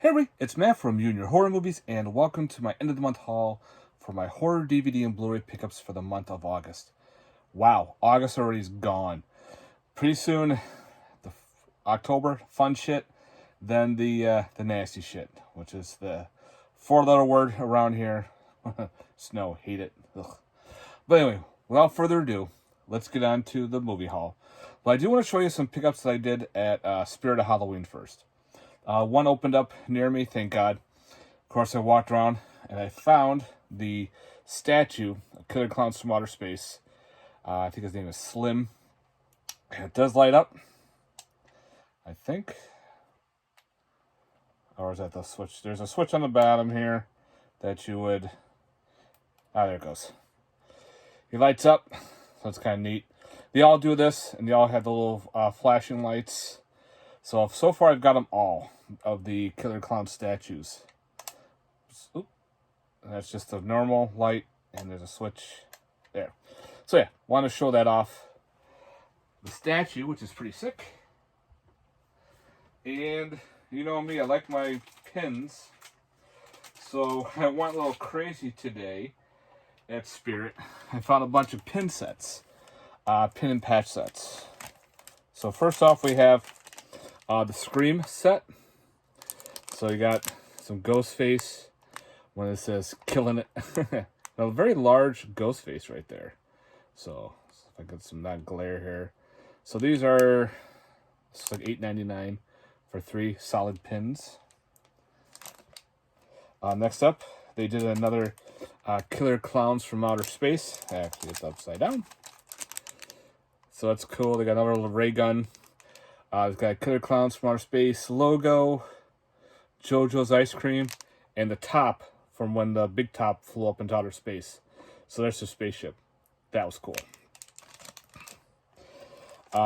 Hey everybody, it's Matt from You and Your Horror Movies, and welcome to my end of the month haul for my horror DVD and Blu-ray pickups for the month of August. Wow, August already is gone. Pretty soon, October, fun shit, then the nasty shit, which is the four-letter word around here. Snow, hate it. Ugh. But anyway, without further ado, let's get on to the movie haul. But I do want to show you some pickups that I did at Spirit of Halloween first. One opened up near me, thank God. Of course, I walked around and I found the statue of Killer Clowns from Outer Space. I think his name is Slim. And it does light up, I think. Or is that the switch? There's a switch on the bottom here that you would... there it goes. He lights up, so it's kind of neat. They all do this, and they all have the little flashing lights. So far I've got them all of the Killer Clown statues. Oop. And that's just a normal light, and there's a switch there. So yeah, want to show that off. The statue, which is pretty sick. And you know me, I like my pins. So I went a little crazy today at Spirit. I found a bunch of pin sets, pin and patch sets. So first off, we have the Scream set. So you got some Ghostface when it says killing it. A very large Ghostface right there. So if I get some not glare here. So these are, it's like $8.99 for 3 solid pins. Next up, they did another Killer Clowns from Outer Space. Actually, it's upside down. So that's cool. They got another little ray gun. It's got Killer Clowns from Outer Space logo, JoJo's Ice Cream, and the top from when the big top flew up into outer space. So there's the spaceship. That was cool.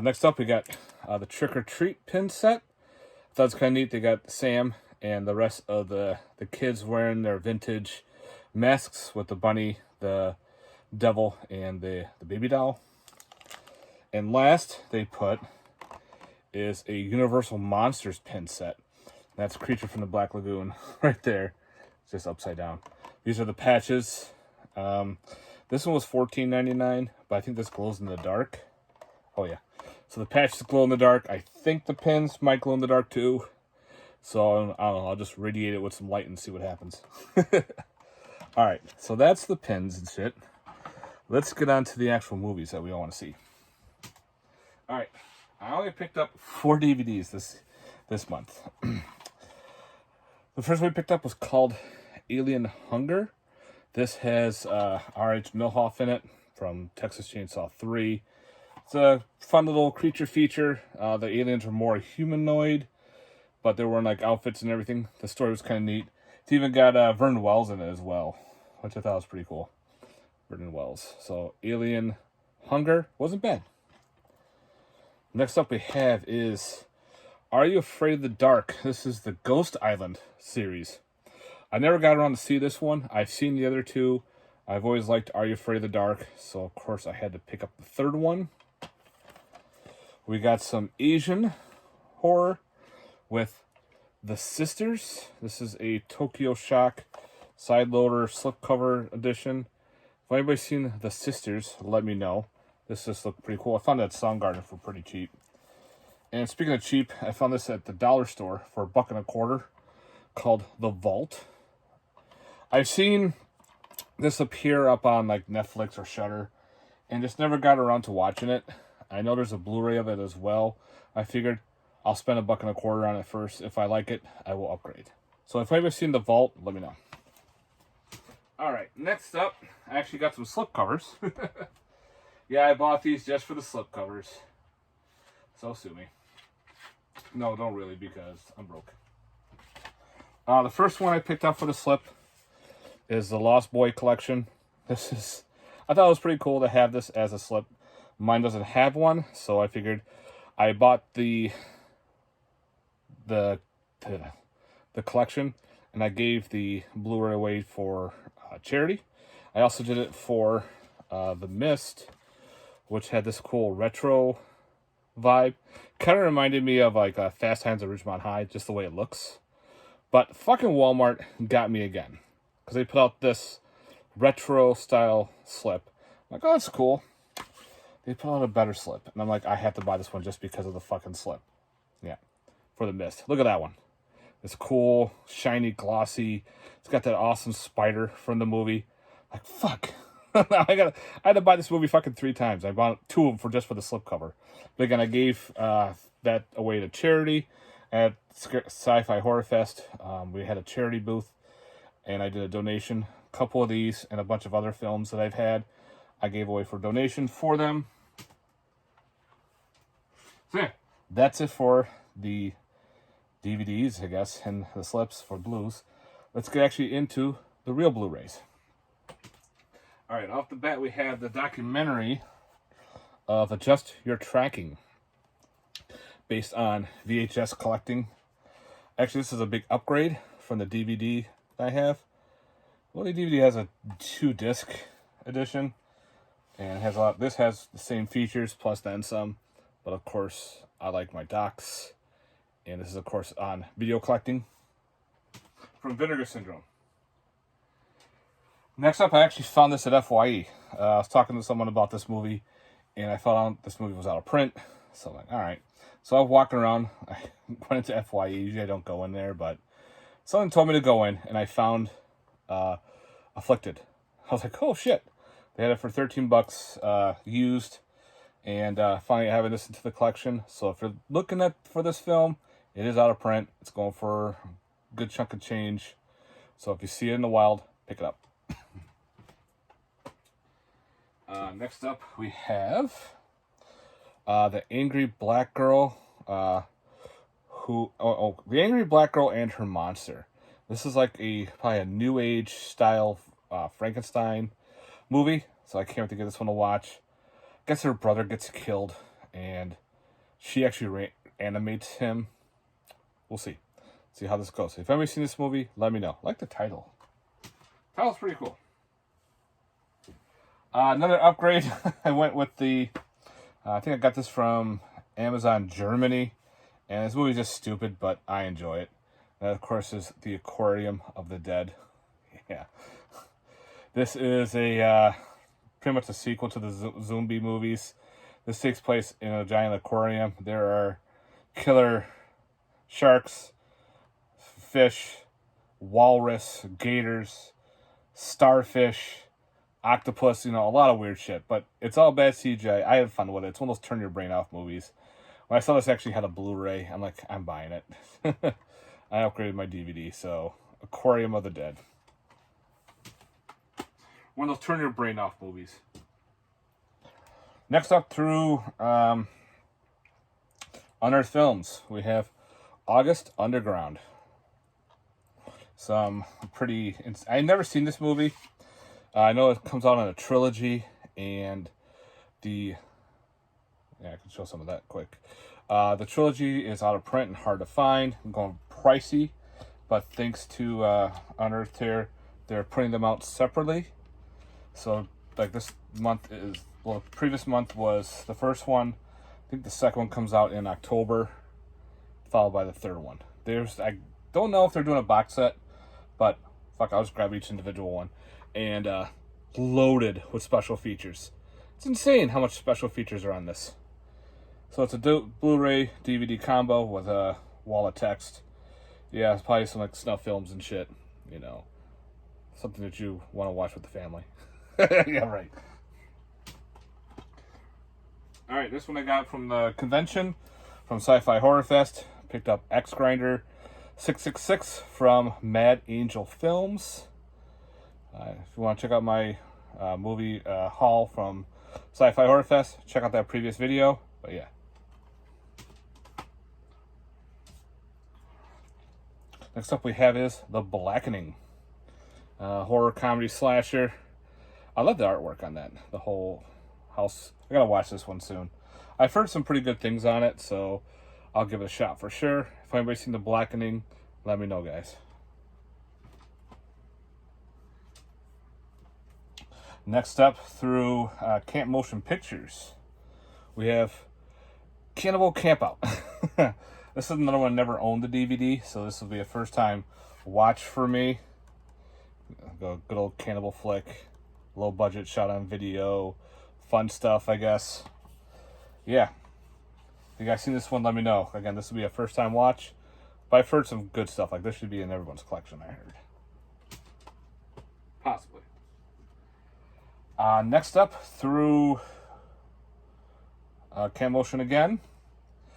Next up, we got the Trick or Treat pin set. I thought it was kind of neat. They got Sam and the rest of the kids wearing their vintage masks with the bunny, the devil, and the baby doll. And last, they put is a Universal Monsters pin set. That's Creature from the Black Lagoon right there. It's just upside down. These are the patches. This one was $14.99, but I think this glows in the dark. Oh yeah. So the patches glow in the dark. I think the pins might glow in the dark too. So I don't know. I'll just radiate it with some light and see what happens. Alright, so that's the pins and shit. Let's get on to the actual movies that we all want to see. Alright. I only picked up 4 DVDs this month. The first one we picked up was called Alien Hunger. This has R.H. Milhoff in it from Texas Chainsaw 3. It's a fun little creature feature. The aliens are more humanoid, but they were in like outfits and everything. The story was kind of neat. It's even got Vernon Wells in it as well, which I thought was pretty cool. Vernon Wells. So Alien Hunger wasn't bad. Next up we have is Are You Afraid of the Dark? This is the Ghost Island series. I never got around to see this one. I've seen the other two. I've always liked Are You Afraid of the Dark? So, of course, I had to pick up the third one. We got some Asian horror with The Sisters. This is a Tokyo Shock side loader slipcover edition. If anybody's seen The Sisters, let me know. This just looked pretty cool. I found that at Soundgarden for pretty cheap. And speaking of cheap, I found this at the dollar store for $1.25 called The Vault. I've seen this appear up on like Netflix or Shudder and just never got around to watching it. I know there's a Blu-ray of it as well. I figured I'll spend $1.25 on it first. If I like it, I will upgrade. So if anybody's seen The Vault, let me know. Alright, next up, I actually got some slipcovers. Yeah, I bought these just for the slipcovers. So sue me. No, don't really, because I'm broke. The first one I picked up for the slip is the Lost Boy collection. I thought it was pretty cool to have this as a slip. Mine doesn't have one, so I figured I bought the collection, and I gave the Blu-ray away for charity. I also did it for The Mist, which had this cool retro vibe. Kind of reminded me of like Fast Times at Ridgemont High, just the way it looks. But fucking Walmart got me again. Because they put out this retro style slip. I'm like, oh, that's cool. They put out a better slip. And I'm like, I have to buy this one just because of the fucking slip. Yeah. For the mist. Look at that one. It's cool, shiny, glossy. It's got that awesome spider from the movie. Like, fuck. I had to buy this movie fucking 3 times. I bought 2 of them just for the slipcover. But again, I gave that away to charity at Sci-Fi Horror Fest. We had a charity booth, and I did a donation. A couple of these and a bunch of other films that I've had, I gave away for donation for them. So yeah, that's it for the DVDs, I guess, and the slips for blues. Let's get actually into the real Blu-rays. All right, off the bat, we have the documentary of Adjust Your Tracking, based on VHS collecting. Actually, this is a big upgrade from the DVD I have. Well, the DVD has a 2-disc edition, and it has a lot. This has the same features plus then some, but of course, I like my docs, and this is of course on video collecting from Vinegar Syndrome. Next up, I actually found this at FYE. I was talking to someone about this movie, and I found out this movie was out of print. So I'm like, all right. So I was walking around. I went into FYE. Usually I don't go in there, but someone told me to go in, and I found Afflicted. I was like, oh shit. They had it for $13 used, and finally having this into the collection. So if you're looking for this film, it is out of print. It's going for a good chunk of change. So if you see it in the wild, pick it up. Next up, we have the Angry Black Girl, the Angry Black Girl and Her Monster. This is like probably a new age style Frankenstein movie, so I can't wait to get this one to watch. I guess her brother gets killed, and she actually reanimates him. We'll see how this goes. If anybody's seen this movie, let me know. I like the title. Title's pretty cool. Another upgrade, I went with I think I got this from Amazon Germany, and this movie's just stupid, but I enjoy it. And of course is The Aquarium of the Dead. Yeah. This is pretty much a sequel to the zombie movies. This takes place in a giant aquarium. There are killer sharks, fish, walrus, gators, starfish, octopus, a lot of weird shit, but it's all bad CGI. I have fun with it. It's one of those turn your brain off movies. When I saw this actually had a Blu-ray, I'm like, I'm buying it. I upgraded my DVD, so Aquarium of the Dead. One of those turn your brain off movies. Next up through Unearthed Films, we have August Underground. Some pretty... I've never seen this movie. I know it comes out on a trilogy, and I can show some of that quick. The trilogy is out of print and hard to find. I'm going pricey, but thanks to Unearthed here, they're putting them out separately. So, like this month previous month was the first one. I think the second one comes out in October, followed by the third one. I don't know if they're doing a box set, but fuck, I'll just grab each individual one. And loaded with special features. It's insane how much special features are on this. So it's a Blu-ray DVD combo with a wall of text. Yeah, it's probably some like snuff films and shit. Something that you want to watch with the family. Yeah, right. All right, this one I got from the convention from Sci-Fi Horror Fest. Picked up X Grinder 666 from Mad Angel Films. If you want to check out my movie haul from Sci-Fi Horror Fest, check out that previous video. But yeah. Next up we have is The Blackening. Horror comedy slasher. I love the artwork on that. The whole house. I gotta watch this one soon. I've heard some pretty good things on it, so I'll give it a shot for sure. If anybody's seen The Blackening, let me know, guys. Next up, through Camp Motion Pictures, we have Cannibal Campout. This is another one I never owned the DVD, so this will be a first time watch for me. Go good old cannibal flick, low budget, shot on video, fun stuff, I guess. Yeah. If you guys seen this one, let me know. Again, this will be a first time watch, but I've heard some good stuff. Like this should be in everyone's collection, I heard. Possibly. Next up, through Cam Motion again.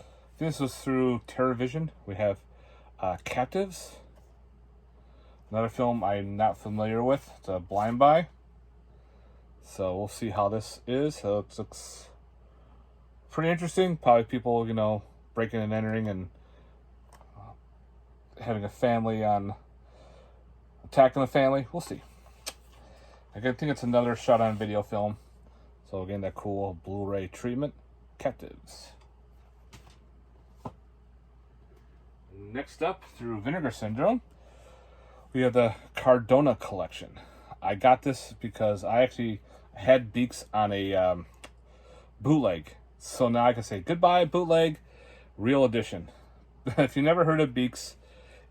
I think this was through TerraVision. We have Captives. Another film I'm not familiar with. It's a blind buy. So we'll see how this is. So it looks pretty interesting. Probably people, breaking and entering and having a family on attacking the family. We'll see. I think it's another shot on video film. So again, that cool Blu-ray treatment. Captives. Next up, through Vinegar Syndrome, we have the Cardona collection. I got this because I actually had Beaks on a bootleg. So now I can say goodbye, bootleg, real edition. If you never heard of Beaks,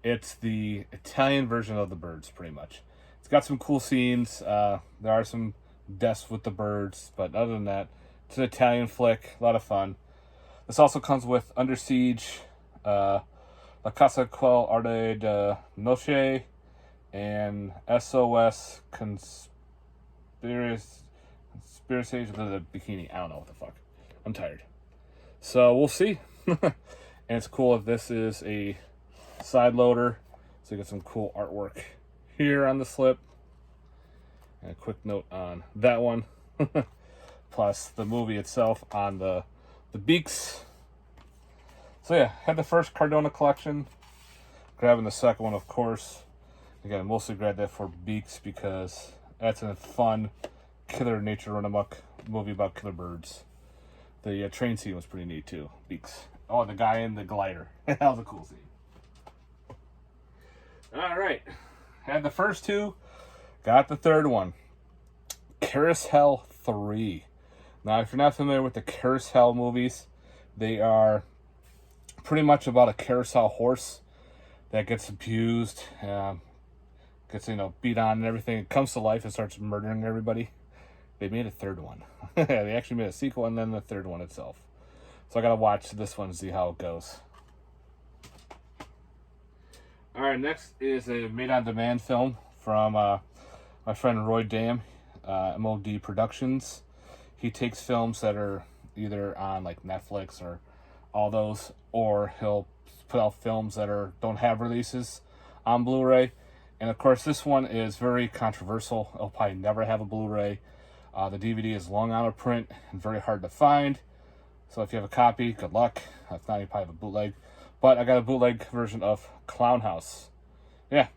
it's the Italian version of the birds, pretty much. It's got some cool scenes. There are some deaths with the birds, but other than that, it's an Italian flick. A lot of fun. This also comes with Under Siege, La Casa Quel Arte de Noche, and SOS Conspiracy of the Bikini. I don't know what the fuck. I'm tired. So we'll see. And it's cool if this is a side loader. So you get some cool artwork here on the slip. And a quick note on that one. Plus the movie itself on the Beaks. So yeah, had the first Cardona collection. Grabbing the second one, of course. Again, mostly grabbed that for Beaks because that's a fun killer nature run amok movie about killer birds. The train scene was pretty neat too. Beaks. Oh, the guy in the glider. That was a cool scene. Alright. Had the first two. Got the third one. Carousel 3. Now, if you're not familiar with the Carousel movies, they are pretty much about a carousel horse that gets abused, gets, beat on and everything. It comes to life and starts murdering everybody. They made a third one. They actually made a sequel and then the third one itself. So I gotta watch this one and see how it goes. Alright, next is a made-on-demand film from my friend Roy Dam, MOD Productions. He takes films that are either on like Netflix or all those, or he'll put out films that don't have releases on Blu-ray. And of course, this one is very controversial. It'll probably never have a Blu-ray. The DVD is long out of print and very hard to find. So if you have a copy, good luck. If not, you probably have a bootleg. But I got a bootleg version of Clown House. Yeah,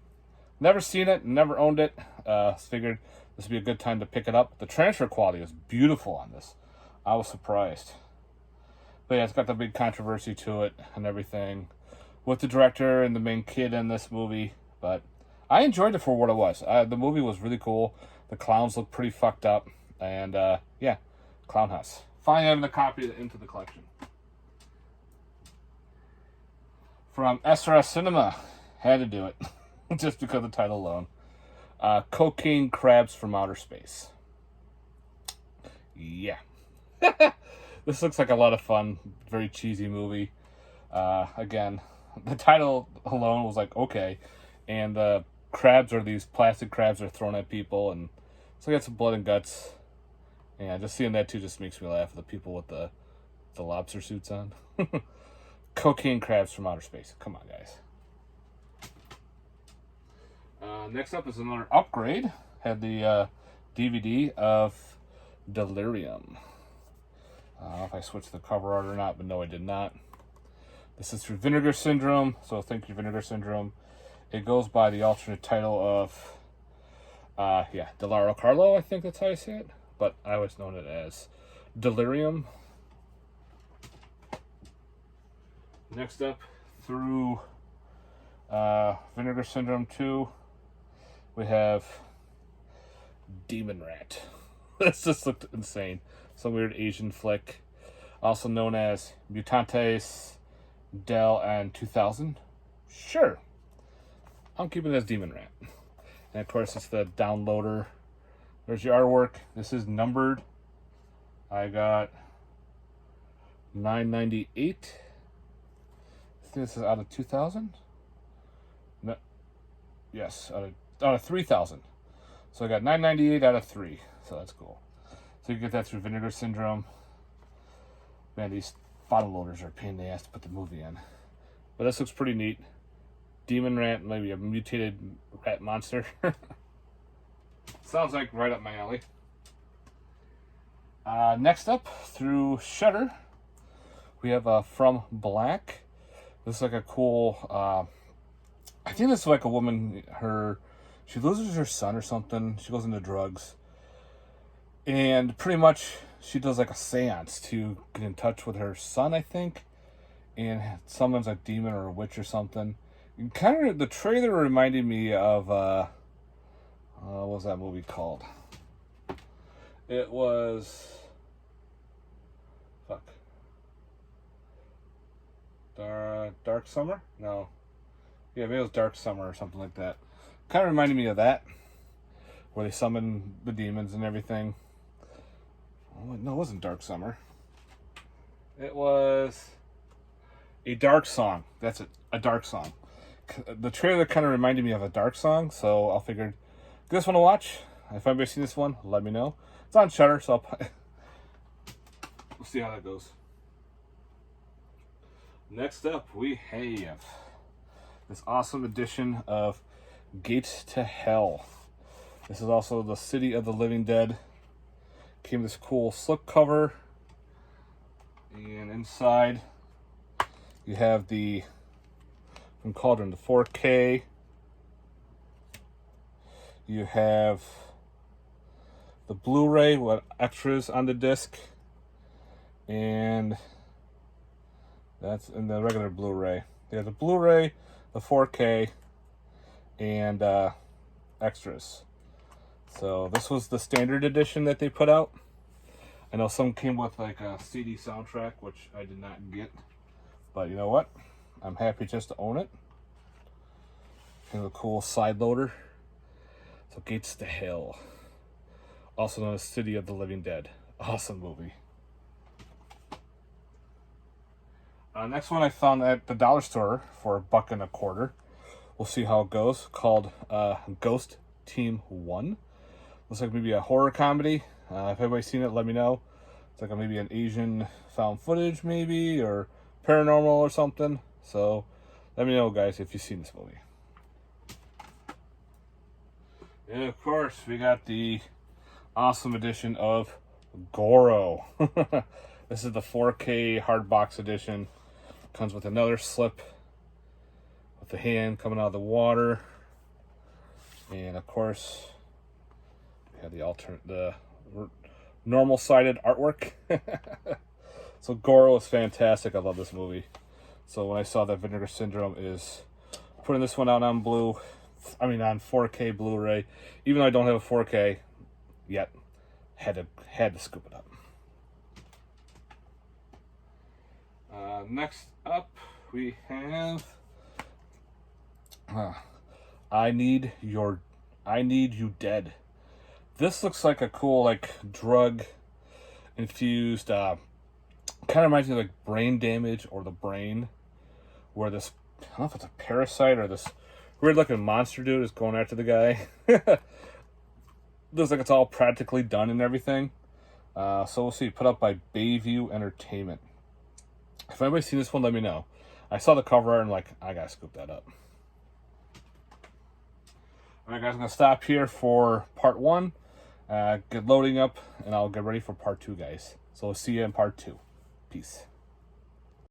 never seen it, never owned it. Figured this would be a good time to pick it up. The transfer quality is beautiful on this. I was surprised. But yeah, it's got the big controversy to it and everything with the director and the main kid in this movie. But I enjoyed it for what it was. The movie was really cool. The clowns look pretty fucked up. And yeah, Clown House. Finally having a copy into the collection. From SRS Cinema. Had to do it. Just because of the title alone. Cocaine Crabs from Outer Space. Yeah. This looks like a lot of fun. Very cheesy movie. Again, the title alone was like, okay. And the crabs are these plastic crabs that are thrown at people. And so I got some blood and guts. Yeah, just seeing that too just makes me laugh. The people with the lobster suits on. Cocaine Crabs from Outer Space. Come on, guys. Next up is another upgrade. Had the DVD of Delirium. I don't know if I switched the cover art or not, but no, I did not. This is through Vinegar Syndrome, so thank you, Vinegar Syndrome. It goes by the alternate title of, Delaro Carlo, I think that's how you say it. But I always known it as Delirium. Next up, through Vinegar Syndrome 2, we have Demon Rat. This just looked insane. Some weird Asian flick. Also known as Mutantes Dell and 2000. Sure. I'm keeping it as Demon Rat. And of course, it's the downloader. There's your artwork. This is numbered. I got 998. I think this is out of 2000. No, yes, out of 3000. So I got 998 out of 3. So that's cool. So you get that through Vinegar Syndrome. Man, these bottle loaders are a pain in the ass to put the movie in. But this looks pretty neat. Demon Rat, maybe a mutated rat monster. Sounds like right up my alley. Next up, through Shudder, we have From Black. This is like a cool, I think this is like a woman, she loses her son or something. She goes into drugs. And pretty much she does like a seance to get in touch with her son, I think. And summons a demon or a witch or something. And kind of, the trailer reminded me of, what was that movie called? It was, Dark Summer? No. Yeah, maybe it was Dark Summer or something like that. Kind of reminded me of that, where they summon the demons and everything. Oh, no, it wasn't Dark Summer. It was A Dark Song. That's it, A Dark Song. The trailer kind of reminded me of A Dark Song, so I figured, give this one a watch. If anybody's seen this one, let me know. It's on Shudder, so we'll see how that goes. Next up, we have this awesome edition of Gates to Hell. This is also the City of the Living Dead. Came with this cool slipcover. And inside, you have the, from Cauldron, the 4K. You have the Blu-ray with extras on the disc. And that's in the regular Blu-ray. Yeah, the Blu-ray, the 4K, and extras. So this was the standard edition that they put out. I know some came with like a CD soundtrack, which I did not get. But you know what? I'm happy just to own it. And a cool side loader. So Gates to Hell. Also known as City of the Living Dead. Awesome movie. Next one I found at the dollar store for $1.25. We'll see how it goes. Called Ghost Team 1. Looks like maybe a horror comedy. If anybody's seen it, let me know. It's like maybe an Asian found footage, maybe, or paranormal or something. So let me know, guys, if you've seen this movie. And of course, we got the awesome edition of Goro. This is the 4K hard box edition. Comes with another slip with the hand coming out of the water. And of course, we have the normal sided artwork. So Goro is fantastic. I love this movie. So when I saw that Vinegar Syndrome is putting this one out on on 4K Blu-ray, even though I don't have a 4K yet, had to scoop it up. Next up, we have I Need You Dead. This looks like a cool, like, drug infused, kind of reminds me of like Brain Damage or The Brain, where this, I don't know if it's a parasite or this weird looking monster dude is going after the guy. Looks like it's all practically done and everything. So we'll see. Put up by Bayview Entertainment. If anybody's seen this one, let me know. I saw the cover art and like, I gotta scoop that up. Alright guys, I'm gonna stop here for part 1. Get loading up and I'll get ready for part 2, guys. So we'll see you in part 2. Peace.